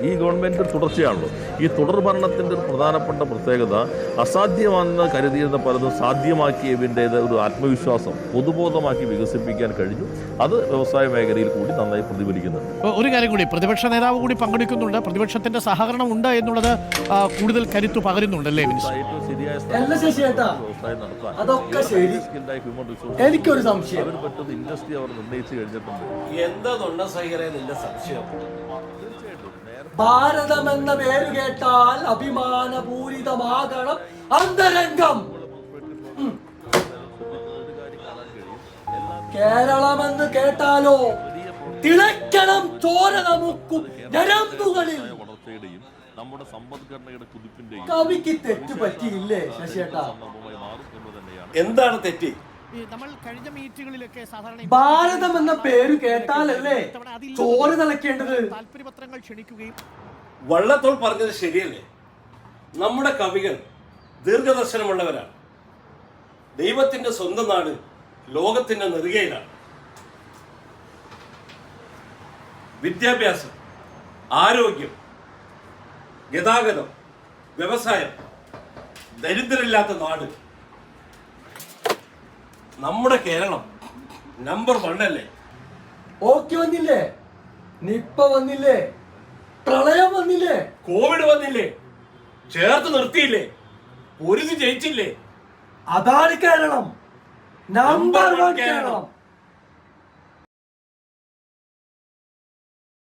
ഈ ഗവൺമെന്റ് തുടർച്ചയാണല്ലോ. ഈ തുടർ ഭരണത്തിന്റെ ഒരു പ്രധാനപ്പെട്ട പ്രത്യേകത അസാധ്യമാണെന്ന് കരുതിയിരുന്ന പലതും സാധ്യമാക്കിയതിൻ്റേത് ഒരു ആത്മവിശ്വാസം പൊതുബോധമാക്കി വികസിപ്പിക്കാൻ കഴിഞ്ഞു. അത് വ്യവസായ മേഖലയിൽ കൂടി നന്നായി പ്രതിഫലിക്കുന്നുണ്ട്. ഒരു കാര്യം കൂടി, പ്രതിപക്ഷ നേതാവ് കൂടി പങ്കെടുക്കുന്നുണ്ട്, പ്രതിപക്ഷത്തിന്റെ സഹകരണം ഉണ്ട് എന്നുള്ളത് കൂടുതൽ കരുത്തു പകരുന്നുണ്ടല്ലേ? ഏറ്റവും ശരിയായ വ്യവസായം നടത്താൻ എനിക്കൊരു സംശയം, അവർ പറ്റുന്ന ഇൻഡസ്ട്രി അവർ നിർണ്ണയിച്ചു കഴിഞ്ഞിട്ടുണ്ട്. എന്താ സഹികരല്ല സംശയം. ഭാരതം എന്ന പേര് കേട്ടാൽ അഭിമാനപൂരിതമാകണം അന്തരംഗം. കേരളം എന്ന് കേട്ടാലോ തിളക്കണം ചോര നമുക്കും ഞരമ്പുകളിൽ. നമ്മുടെ സമ്പദ്ഘടനയുടെ കുതിപ്പിന്റെയും കവിക്ക് തെറ്റു പറ്റിയില്ലേ ശശിയേട്ടാ? എന്താണ് തെറ്റ്? ഭാരതം എന്ന പേര് കേട്ടാലല്ലേ ചോര തിളക്കേണ്ടത്? താല്പര്യപത്രങ്ങൾ ക്ഷണിക്കുകയും വള്ളത്തോൾ പറഞ്ഞത് ശരിയല്ലേ? നമ്മുടെ കവികൾ ദീർഘദർശനമുള്ളവരാണ്. ദൈവത്തിന്റെ സ്വന്തം നാട് ലോകത്തിന്റെ നെറുകയിലാണ്. വിദ്യാഭ്യാസം, ആരോഗ്യം, ഗതാഗതം, വ്യവസായം, ദരിദ്രരില്ലാത്ത നാട്. നമ്മുടെ കേരളം നമ്പർ 1 അല്ലേ? ഓക്കെ വന്നില്ലേ, നിപ്പ വന്നില്ലേ, പ്രളയം വന്നില്ലേ, കോവിഡ് വന്നില്ലേ, ചേർത്ത് നിർത്തിയില്ലേ, പൊരുതി ജയിച്ചില്ലേ? അതാണ് കേരളം, നമ്പർ 1 കേരളം.